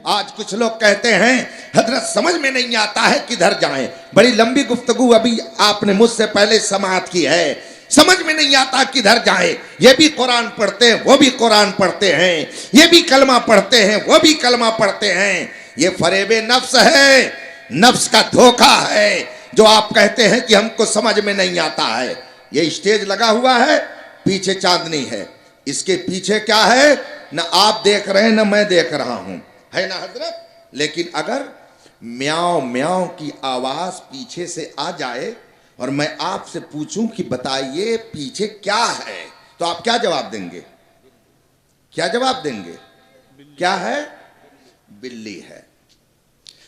آج کچھ لوگ کہتے ہیں حضرت سمجھ میں نہیں آتا ہے کدھر جائیں. بڑی لمبی گفتگو ابھی آپ نے مجھ سے پہلے سماعت کی ہے. سمجھ میں نہیں آتا کدھر جائیں. یہ بھی قرآن پڑھتے ہیں وہ بھی قرآن پڑھتے ہیں, یہ بھی کلمہ پڑھتے ہیں وہ بھی کلمہ پڑھتے ہیں. یہ فریب نفس ہے, نفس کا دھوکہ ہے جو آپ کہتے ہیں کہ ہم کو سمجھ میں نہیں آتا ہے. یہ اسٹیج لگا ہوا ہے, پیچھے چاندنی ہے, اس کے پیچھے کیا ہے نہ آپ دیکھ رہے ہیں نہ میں دیکھ رہا ہوں, ہے نا حضرت. لیکن اگر میاؤں میاؤں کی آواز پیچھے سے آ جائے اور میں آپ سے پوچھوں کہ بتائیے پیچھے کیا ہے, تو آپ کیا جواب دیں گے؟ کیا جواب دیں گے؟ کیا ہے؟ بلی ہے.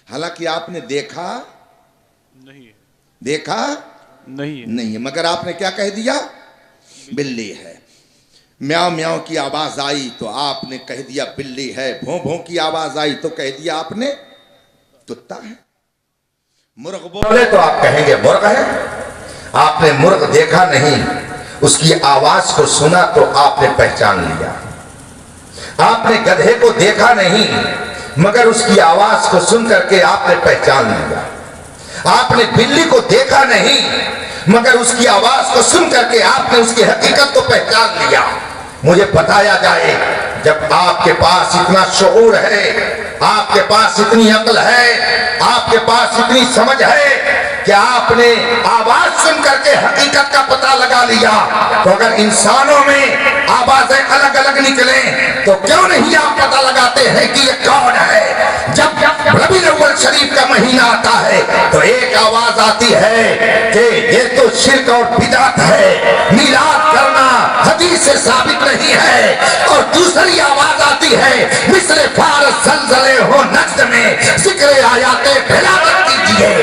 حالانکہ آپ نے دیکھا نہیں, دیکھا نہیں, مگر آپ نے کیا کہہ دیا؟ بلی ہے. میاؤں میاؤں کی آواز آئی تو آپ نے کہہ دیا بلی ہے. بھوں بھوں کی آواز آئی تو کہہ دیا آپ نے کتا ہے. مرغ بولے تو آپ کہیں گے مرغ ہے. آپ نے مرغ دیکھا نہیں, اس کی آواز کو سنا تو آپ نے پہچان لیا. آپ نے گدھے کو دیکھا نہیں مگر اس کی آواز کو سن کر کے آپ نے پہچان لیا. آپ نے بلی کو دیکھا نہیں مگر اس کی آواز کو سن کر کے آپ نے اس کی حقیقت کو پہچان لیا. مجھے بتایا جائے جب آپ کے پاس اتنا شعور ہے, آپ کے پاس اتنی عقل ہے, آپ کے پاس اتنی سمجھ ہے کہ آپ نے آواز سن کر کے حقیقت کا پتہ لگا لیا, تو اگر انسانوں میں آوازیں الگ الگ نکلیں تو کیوں نہیں آپ پتہ لگاتے ہیں کہ یہ کون ہے؟ جب ربیع الاول شریف کا مہینہ آتا ہے تو ایک آواز آتی ہے کہ یہ تو شرک اور بدعت ہے, میلاد کرنا حدیث سے ثابت نہیں ہے, اور دوسری آواز آتی ہے مثل فارس زلزلے ہو نجد میں ذکر آیات بلاغت کیجئے.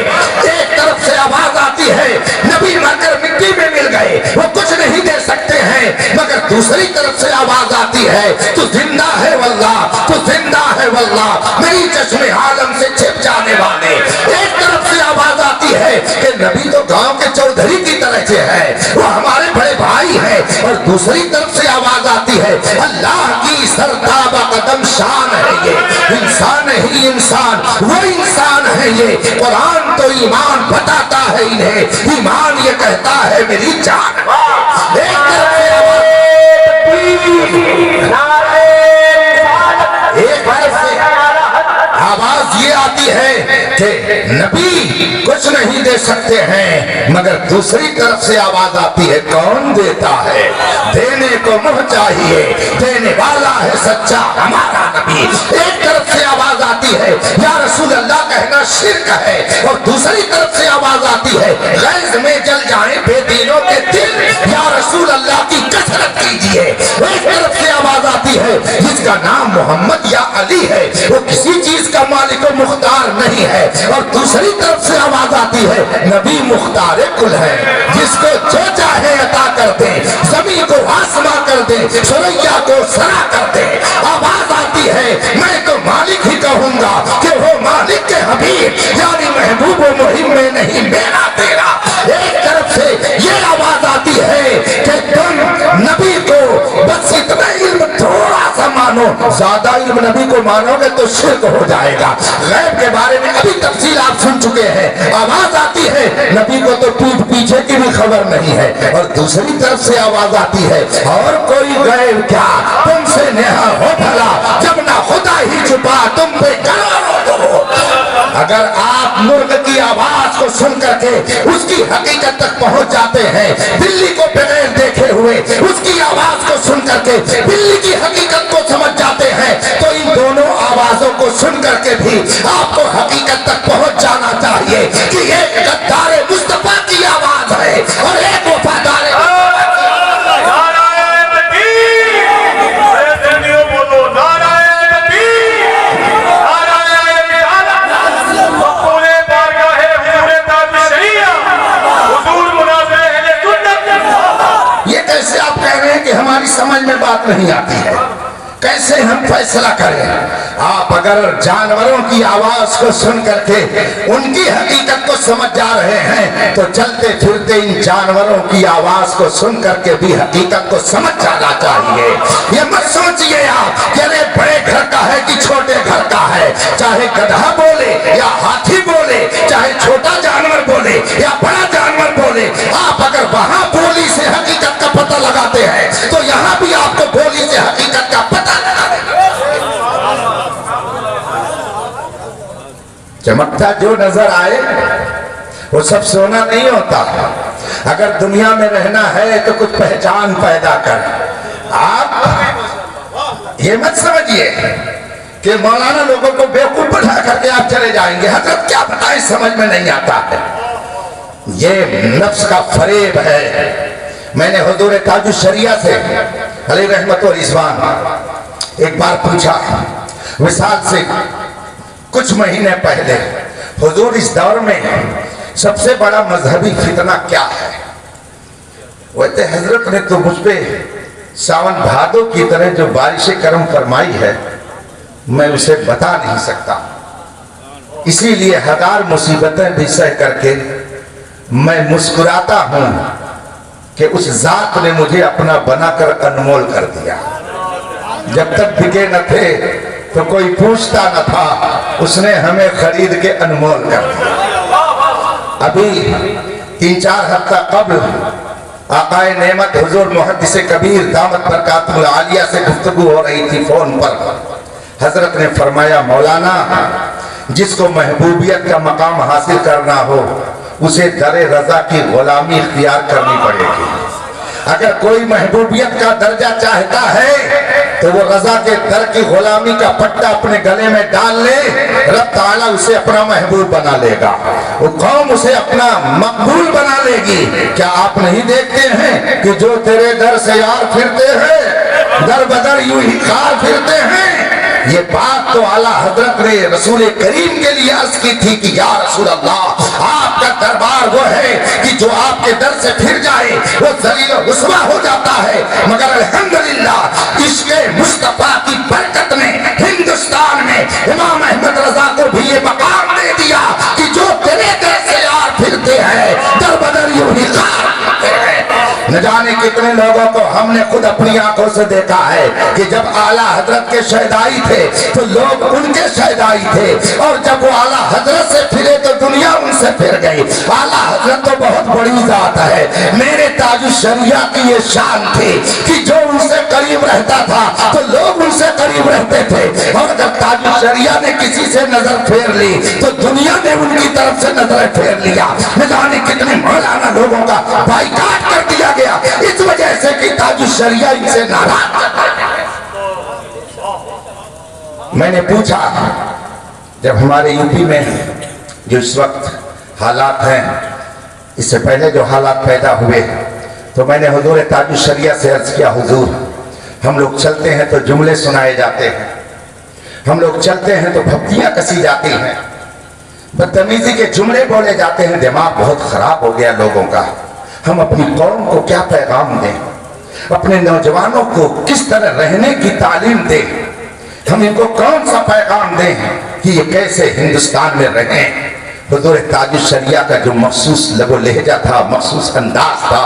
ایک طرف سے آواز آتی ہے نبی مر کر مٹی میں مل گئے وہ کچھ نہیں دے سکتے ہیں, مگر دوسری طرف سے آواز آتی ہے تو زندہ ہے واللہ, تو زندہ ہے واللہ میری چشم عالم سے چھپ جانے والے. ایک طرف سے آواز آتی ہے کہ نبی تو گاؤں کے چودھری کی طرح سے ہے, وہ ہمارے بڑے بھائی ہے, اور دوسری طرف سے آواز آتی ہے اللہ کی سرتابہ قدم شان ہے, یہ انسان ہی انسان, وہ انسان ہے یہ. قرآن تو ایمان بتاتا ہے انہیں, ایمان یہ کہتا ہے میری جان. ایک طرف سے آواز یہ آتی ہے کہ نبی کچھ نہیں دے سکتے ہیں, مگر دوسری طرف سے آواز آتی ہے کون دیتا ہے, دینے کو منہ چاہیے, دینے والا ہے سچا ہمارا نبی. ایک طرف سے آواز آتی ہے یا رسول اللہ کہنا شرک ہے, اور دوسری طرف سے آواز آتی ہے غیظ میں جل جائیں بے دینوں کے دل, یا رسول اللہ کی کثرت کیجئے. ایک طرف سے آواز آتی ہے جس کا نام محمد یا علی ہے وہ کسی چیز کا مالک و مختار نہیں ہے, اور دوسری طرف سے آواز آتی ہے نبی مختار کل ہے, جس کو جو چاہے عطا کر دے, زمین کو آسماں کر دے, سریا کو سرا کر دے. آواز آتی ہے میں تو مالک ہی کہوں گا کہ وہ مالک کے حبیب یعنی محبوب و محب میں نہیں میرا تیرا. ایک طرف سے یہ آواز آتی ہے کہ تم نبی کو بس اتنا علم تھوڑا سا مانو, زیادہ علم نبی کو مانو گے تو شرک ہو جائے گا. غیب کے بارے میں ابھی تفصیل آپ سن چکے ہیں. آواز آتی ہے نبی کو تو پیٹھ پیچھے کی بھی خبر نہیں ہے, اور دوسری طرف سے آواز آتی ہے اور کوئی غیب کیا تم سے نہا ہو بھلا, جب نہ خدا ہی چھپا تم پہ قرار ہو. اگر آپ مرغ کی آواز کو سن کر کے اس کی حقیقت تک پہنچ جاتے ہیں, بلی کو بغیر دیکھے ہوئے اس کی آواز کو سن کر کے بلی کی حقیقت کو سمجھ جاتے ہیں, تو ان دونوں آوازوں کو سن کر کے بھی آپ کو حقیقت تک پہنچ جانا چاہیے کہ ایک غدار مصطفیٰ کی آواز ہے اور ایک وفادار ہماری سمجھ میں بات نہیں آتی ہے, کیسے ہم فیصلہ کریں؟ آپ اگر جانوروں کی آواز کو سن کر کے ان کی حقیقت کو سمجھ جا رہے ہیں تو چلتے پھرتے ان جانوروں کی آواز کو سن کر کے بھی حقیقت کو سمجھ جانا چاہیے. یہ مت سوچئے آپ کہ بڑے گھر کا ہے کہ چھوٹے گھر کا ہے, چاہے گدھا بولے یا ہاتھی بولے، چاہے چھوٹا جانور بولے یا بڑا جانور بولے، آپ اگر وہاں بولی سے حقیقت کا پتہ لگاتے ہیں تو یہاں بھی آپ کو بولی سے حقیقت کا پتہ لگانے گا۔ چمکتا جو نظر آئے وہ سب سونا نہیں ہوتا۔ اگر دنیا میں رہنا ہے تو کچھ پہچان پیدا کر۔ آپ یہ مت سمجھیے کہ مولانا لوگوں کو بیوقوف بنا کر کے آپ چلے جائیں گے، حضرت کیا بتائیں سمجھ میں نہیں آتا ہے۔ یہ نفس کا فریب ہے۔ میں نے حضور تاج الشریعہ سے علیہ رحمت و رضوان ایک بار پوچھا، وصال سے کچھ مہینے پہلے، حضور اس دور میں سب سے بڑا مذہبی فتنہ کیا ہے؟ ویسے حضرت نے تو مجھ پہ ساون بھادو کی طرح جو بارش کرم فرمائی ہے میں اسے بتا نہیں سکتا، اسی لیے ہزار مصیبتیں بھی سہ کر کے میں مسکراتا ہوں کہ اس ذات نے مجھے اپنا بنا کر انمول کر دیا۔ جب تک بکے نہ تھے تو کوئی پوچھتا نہ تھا، اس نے ہمیں خرید کے انمول کر دیا۔ ابھی 3-4 ہفتہ قبل آقائے نعمت حضور محدث کبیر دامت برکاتہ العالیہ سے گفتگو ہو رہی تھی فون پر۔ حضرت نے فرمایا، مولانا جس کو محبوبیت کا مقام حاصل کرنا ہو اسے در رضا کی غلامی اختیار کرنی پڑے گی۔ اگر کوئی محبوبیت کا درجہ چاہتا ہے تو وہ رضا کے در کی غلامی کا پٹا اپنے گلے میں ڈال لے، رب تعالیٰ اسے اپنا محبوب بنا لے گا، وہ قوم اسے اپنا مقبول بنا لے گی۔ کیا آپ نہیں دیکھتے ہیں کہ جو تیرے در سے یار پھرتے ہیں در بدر یوں ہی کار پھرتے ہیں؟ یہ بات تو اعلیٰ حضرت نے رسول کریم کے لیے عرض کی تھی کہ یا رسول اللہ، آپ کا دربار وہ ہے کہ جو آپ کے در سے پھر جائے وہ ذلیل و رسوا ہو جاتا ہے، مگر الحمدللہ عشق مصطفیٰ کی برکت نے ہندوستان میں امام احمد رضا کو بھی یہ مقام دے دیا کہ جو تیرے در سے یار پھرتے ہیں در بدر یوں ہی کار پھرتے ہیں۔ نہ جانے کتنے لوگوں کو ہم نے خود اپنی آنکھوں سے دیکھا ہے کہ جب اعلیٰ حضرت کے شہدائی تھے تو لوگ ان کے شہدائی تھے، اور جب وہ اعلیٰ حضرت سے پھرے تو دنیا ان سے پھر گئی۔ اعلیٰ حضرت تو بہت بڑی ذات ہے۔ میرے تاج الشریعہ کی یہ شان تھی کہ جو ان سے قریب رہتا تھا تو لوگ ان سے قریب رہتے تھے، اور جب تاج الشریعہ نے کسی سے نظر پھیر لی تو دنیا نے ان کی طرف سے نظر پھیر لیا۔ نہ جانے کتنے مولانا لوگوں کا بائیکاٹ کر دیا گیا اس وجہ سے کہ تاج الشریعہ ان سے ناراض ہے۔ میں نے پوچھا، جب ہمارے یو پی میں جو اس وقت حالات ہیں، اس سے پہلے جو حالات پیدا ہوئے، تو میں نے حضور تاج الشریعہ سے عرض کیا، حضور ہم لوگ چلتے ہیں تو جملے سنائے جاتے ہیں، ہم لوگ چلتے ہیں تو بھپتیاں کسی جاتی ہیں، بدتمیزی کے جملے بولے جاتے ہیں، دماغ بہت خراب ہو گیا لوگوں کا۔ ہم اپنی قوم کو کیا پیغام دیں، اپنے نوجوانوں کو کس طرح رہنے کی تعلیم دیں، ہم ان کو کون سا پیغام دیں کہ یہ کیسے ہندوستان میں رہیں۔ حضور تاج الشریعہ کا جو مخصوص لب و لہجہ تھا، مخصوص انداز تھا،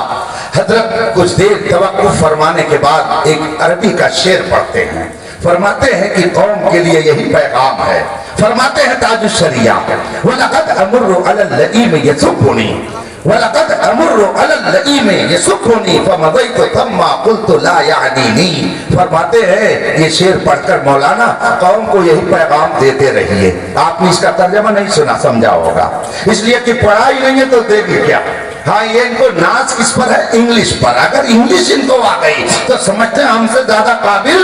حضرت کچھ دیر توقف فرمانے کے بعد ایک عربی کا شعر پڑھتے ہیں، فرماتے ہیں کہ قوم کے لیے یہی پیغام ہے۔ فرماتے ہیں تاج الشریعہ، وَلَقَدْ أَمُرُّ عَلَى اللَّئِيمِ يَسُبُّنِي وَلَقَدْ أَمُرُّ عَلَى اللَّئِيمِ يَسُبُّنِي فَمَضَيْتُ ثَمَّ قُلْتُ لَا يَعْنِينِي۔ فرماتے ہیں یہ شعر پڑھ کر مولانا قوم کو یہی پیغام دیتے رہیے۔ آپ نے اس کا ترجمہ نہیں سنا سمجھا ہوگا، اس لیے کہ پڑھائی نہیں ہے تو دے گی کیا۔ ہاں یہ ان کو ناز کس پر ہے؟ انگلش پر۔ اگر انگلش ان کو آ گئی تو سمجھتے ہیں ہم سے زیادہ قابل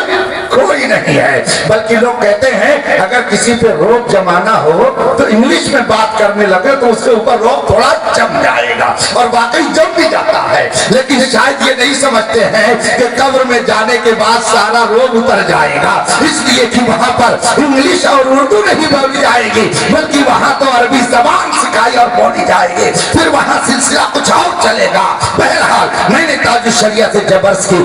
کوئی نہیں ہے، بلکہ لوگ کہتے ہیں اگر کسی پہ روب جمانا ہو تو انگلش میں بات کرنے لگے تو اس کے اوپر روب تھوڑا جم جائے گا، اور واقعی جم بھی جاتا ہے۔ لیکن شاید یہ نہیں سمجھتے ہیں کہ قبر میں جانے کے بعد سارا روب اتر جائے گا، اس لیے کہ وہاں پر انگلش اور اردو نہیں بولی جائے گی، بلکہ وہاں تو عربی زبان سکھائی اور بولی جائے گی، پھر وہاں سلسلہ کچھ اور چلے گا۔ بہرحال میں نے تاج الشریعہ سے جب عرض کی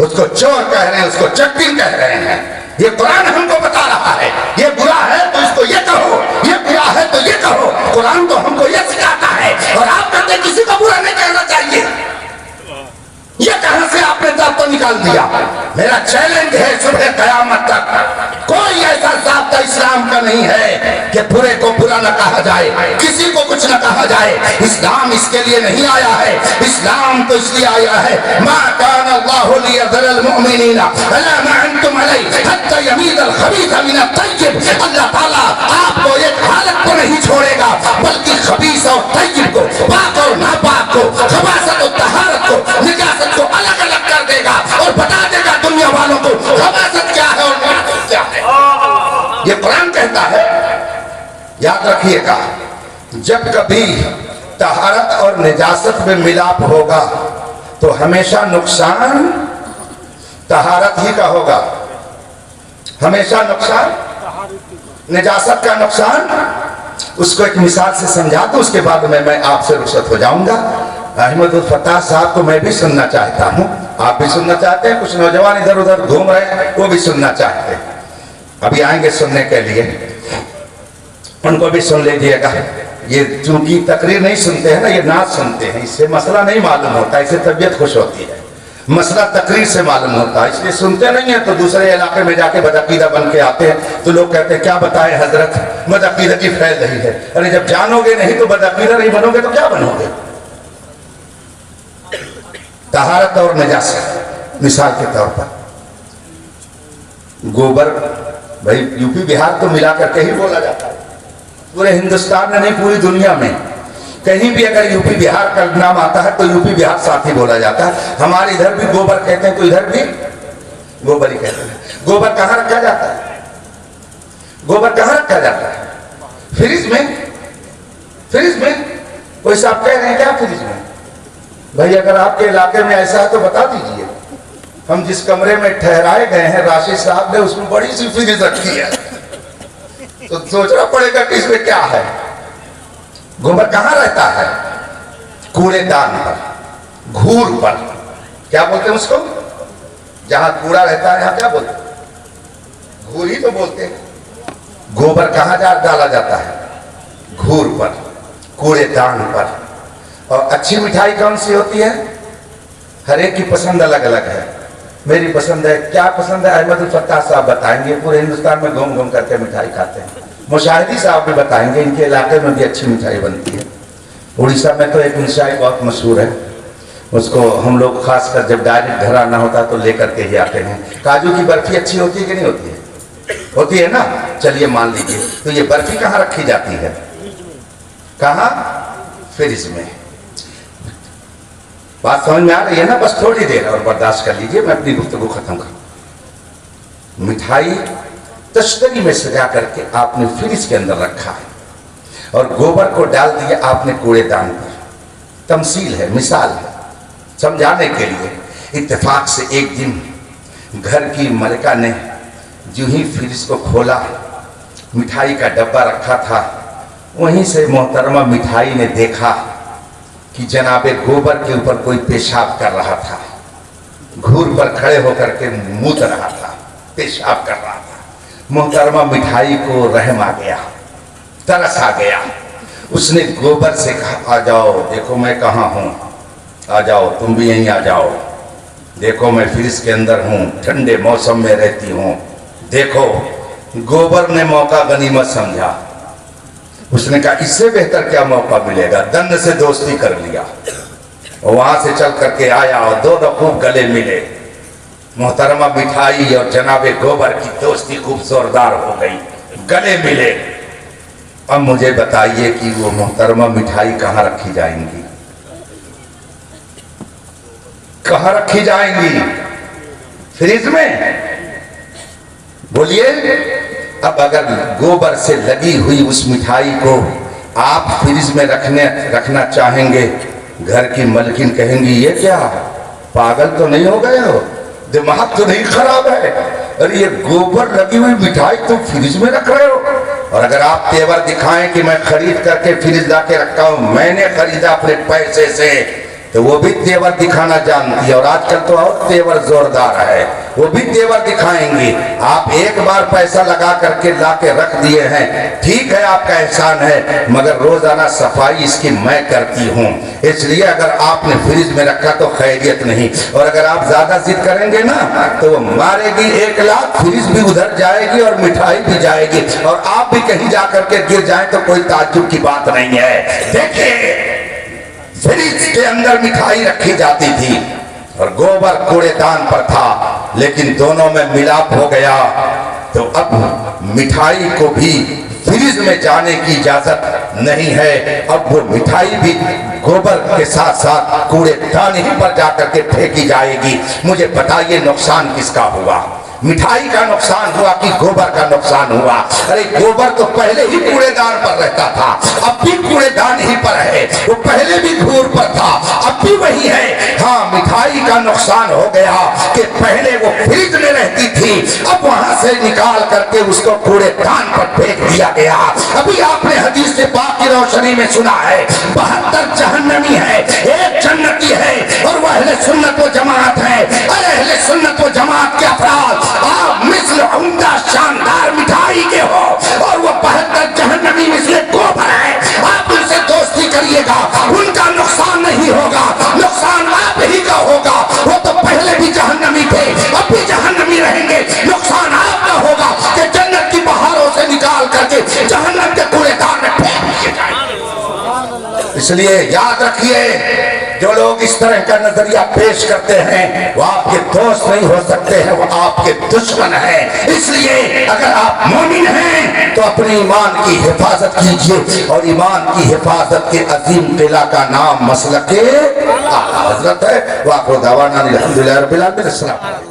اس کو چور کہہ رہے ہیں, اس کو چٹین کہہ رہے ہیں. یہ قرآن ہم کو بتا رہا ہے, یہ برا ہے تو اس کو یہ کہو, یہ برا ہے تو یہ کہو. قرآن تو ہم کو یہ سکھاتا ہے, اور آپ کہتے ہیں کسی کو برا نہیں کہنا چاہیے. یہ کہاں سے آپ نے ضابطہ نکال دیا؟ میرا چیلنج ہے صبح قیامت تک کوئی ایسا ضابطہ اسلام کا نہیں ہے کہ برے کو برا نہ کہا جائے, کسی کو کچھ نہ کہا جائے. اسلام اس کے لیے نہیں آیا ہے, اسلام تو اس لیے آیا ہے ما کان اللہ لیذر المؤمنین علی ما انتم علیہ حتی یمیز الخبیث من الطیب. اللہ تعالیٰ آپ کو ایک حالت کو نہیں چھوڑے گا, بلکہ خبیث اور طیب کو, پاک اور ناپاک کو, خباثت اور طہارت کو, نجاست کو الگ الگ کر دے گا اور بتا دے گا دنیا والوں کو خباثت کیا ہے اور نجاست کیا ہے. یہ قرآن کہتا ہے. یاد رکھیے گا, جب کبھی طہارت اور نجاست میں ملاپ ہوگا تو ہمیشہ نقصان طہارت ہی کا ہوگا, ہمیشہ نقصان, نجاست کا نقصان. اس کو ایک مثال سے سمجھا دوں, اس کے بعد میں آپ سے رخصت ہو جاؤں گا. احمد الفتاح صاحب کو میں بھی سننا چاہتا ہوں, آپ بھی سننا چاہتے ہیں, کچھ نوجوان ادھر ادھر گھوم رہے ہیں وہ بھی سننا چاہتے ہیں, ابھی آئیں گے سننے کے لیے, ان کو بھی سن لیجئے گا. یہ چونکہ تقریر نہیں سنتے ہیں نا, یہ نعت سنتے ہیں, اس سے مسئلہ نہیں معلوم ہوتا, اس سے طبیعت خوش ہوتی ہے. مسئلہ تقریر سے معلوم ہوتا ہے, اس لیے سنتے نہیں ہیں تو دوسرے علاقے میں جا کے بدعقیدہ بن کے آتے ہیں تو لوگ کہتے ہیں کیا بتائے حضرت, بدعقیدگی پھیل رہی ہے. ارے جب جانو گے نہیں تو بدعقیدہ نہیں بنو گے تو کیا بنو گے؟ طہارت اور نجاست مثال کے طور پر, گوبر, بھائی یو پی بہار تو ملا کر کے ہی بولا جاتا ہے, پورے ہندوستان میں نہیں پوری دنیا میں کہیں بھی اگر یو پی بہار کا نام آتا ہے تو یو پی بہار ساتھ ہی بولا جاتا ہے. ہمارے ادھر بھی گوبر کہتے ہیں تو ادھر بھی گوبر ہی کہتے ہیں. گوبر کہاں رکھا جاتا ہے؟ گوبر کہاں رکھا جاتا ہے؟ فریج میں. فریج میں کوئی صاحب کہہ رہے ہیں کیا فریج میں؟ بھائی اگر آپ کے علاقے میں ایسا ہے تو بتا دیجئے. ہم جس کمرے میں ٹھہرائے گئے ہیں راشد صاحب نے اس میں بڑی سی فریج رکھی ہے, تو سوچنا پڑے گا کہ اس میں کیا ہے. گوبر کہاں رہتا ہے؟ کوڑے دان پر, گھور پر. کیا بولتے ہیں اس کو؟ جہاں کوڑا رہتا ہے یہاں کیا بولتے ہیں؟ گھور ہی تو بولتے ہیں. گوبر کہاں ڈالا جاتا ہے؟ گھور پر, کوڑے دان پر. اور اچھی مٹھائی کون سی ہوتی ہے؟ ہر ایک کی پسند الگ الگ ہے. میری پسند ہے, کیا پسند ہے احمد الفتاح صاحب بتائیں گے, پورے ہندوستان میں گھوم گھوم کر کے مٹھائی کھاتے ہیں. مشاہدی صاحب بھی بتائیں گے, ان کے علاقے میں بھی اچھی مٹھائی بنتی ہے. اڑیسہ میں تو ایک مٹھائی بہت مشہور ہے, اس کو ہم لوگ خاص کر جب ڈائریکٹ گھر آنا ہوتا تو لے کر کے ہی آتے ہیں. کاجو کی برفی اچھی ہوتی ہے کہ نہیں ہوتی ہے؟ ہوتی ہے نا. چلیے مان لیجیے, تو یہ برفی کہاں رکھی جاتی ہے؟ کہاں؟ فریج میں. بات سمجھ میں آ رہی ہے نا؟ بس تھوڑی دیر اور برداشت کر لیجئے, میں اپنی گفتگو ختم کروں. مٹھائی تشتری میں سجا کر کے آپ نے فریج کے اندر رکھا ہے, اور گوبر کو ڈال دیا آپ نے کوڑے دان پر. تمثیل ہے, مثال ہے, سمجھانے کے لیے. اتفاق سے ایک دن گھر کی ملکہ نے جو ہی فریج کو کھولا, مٹھائی کا ڈبہ رکھا تھا, وہیں سے محترمہ مٹھائی نے دیکھا کہ جناب گوبر کے اوپر کوئی پیشاب کر رہا تھا, گھور پر کھڑے ہو کر کے موت رہا تھا, پیشاب کر رہا تھا. محترمہ مٹھائی کو رحم آ گیا, ترس آ گیا. اس نے گوبر سے کہا آ جاؤ, دیکھو میں کہاں ہوں, آ جاؤ تم بھی یہیں آ جاؤ, دیکھو میں فریج کے اندر ہوں, ٹھنڈے موسم میں رہتی ہوں. دیکھو گوبر نے موقع غنیمت سمجھا, اس نے کہا اس سے بہتر کیا موقع ملے گا, دند سے دوستی کر لیا, وہاں سے چل کر کے آیا اور دونوں خوب گلے ملے. محترمہ مٹھائی اور جناب گوبر کی دوستی خوب زوردار ہو گئی, گلے ملے. اب مجھے بتائیے کہ وہ محترمہ مٹھائی کہاں رکھی جائیں گی؟ کہاں رکھی جائیں گی؟ فریج میں؟ بولیے. اب اگر گوبر سے لگی ہوئی اس مٹھائی کو آپ فریج میں رکھنا چاہیں گے, گھر کی ملکن کہیں گی یہ کیا, پاگل تو نہیں ہو گئے ہو, دماغ تو نہیں خراب ہے, اور یہ گوبر لگی ہوئی مٹھائی تم فریج میں رکھ رہے ہو. اور اگر آپ تیور دکھائیں کہ میں خرید کر کے فریج لا کے رکھا ہوں, میں نے خریدا اپنے پیسے سے, تو وہ بھی تیور دکھانا جانتی ہے، اور آج کل تو اور تیور زوردار ہے، وہ بھی تیور دکھائیں گی۔ آپ ایک بار پیسہ لگا کر کے لا کے رکھ دیے ہیں، ٹھیک ہے آپ کا احسان ہے، مگر روزانہ صفائی اس کی میں کرتی ہوں، اس لیے اگر آپ نے فریج میں رکھا تو خیریت نہیں، اور اگر آپ زیادہ ضد کریں گے نا تو وہ مارے گی 1 لاکھ، فریج بھی ادھر جائے گی اور مٹھائی بھی جائے گی، اور آپ بھی کہیں جا کر کے گر جائیں تو کوئی تعجب کی بات نہیں ہے۔ دیکھیے فریج کے اندر مٹھائی رکھی جاتی تھی اور گوبر کوڑے دان پر تھا، لیکن دونوں میں ملاپ ہو گیا، تو اب مٹھائی کو بھی فریج میں جانے کی اجازت نہیں ہے، اب وہ مٹھائی بھی گوبر کے ساتھ ساتھ کوڑے دان ہی پر جا کر کے پھینکی جائے گی۔ مجھے بتائیے نقصان کس کا ہوا؟ مٹھائی کا نقصان ہوا کہ گوبر کا نقصان ہوا؟ ارے گوبر تو پہلے ہی کوڑے دان پر رہتا تھا، اب بھی کوڑے دان ہی پر ہے، وہ پہلے بھی دھور پر تھا، اب بھی وہی ہے۔ ہاں مٹھائی کا نقصان ہو گیا کہ پہلے وہ فریج میں رہتی تھی، اب وہاں سے نکال کر کے اس کو کوڑے دان پر پھینک دیا گیا۔ ابھی آپ نے حدیث پاک کی روشنی میں سنا ہے 72 جہنمی ہے، 1 جنتی ہے، اور وہ اہل سنت و جماعت ہے۔ اے اہل سنت و جماعت کے افراد، آپ مثل عمدہ شاندار مٹھائی کے ہو، اور وہ 72 جہنمی مثل گوبر ہے، آپ ان سے دوستی کریے گا، ان کا نقصان نہیں ہوگا، نقصان آپ ہی کا ہوگا۔ وہ تو پہلے بھی جہنمی تھے، اب بھی جہنمی رہیں گے، نقصان آپ کا ہوگا کہ جنت کی بہاروں سے نکال کر کے جہنم کے کوڑے دان میں پھینک دیے جائیں۔ اس لیے یاد رکھیے، جو لوگ اس طرح کا نظریہ پیش کرتے ہیں وہ آپ کے دوست نہیں ہو سکتے ہیں، وہ آپ کے دشمن ہیں۔ اس لیے اگر آپ مومن ہیں تو اپنے ایمان کی حفاظت کیجئے، اور ایمان کی حفاظت کے عظیم قلعہ کا نام مسلک اعلیٰ حضرت ہے۔ وآخر دعوانا الحمدللہ رب العالمین۔ السلام۔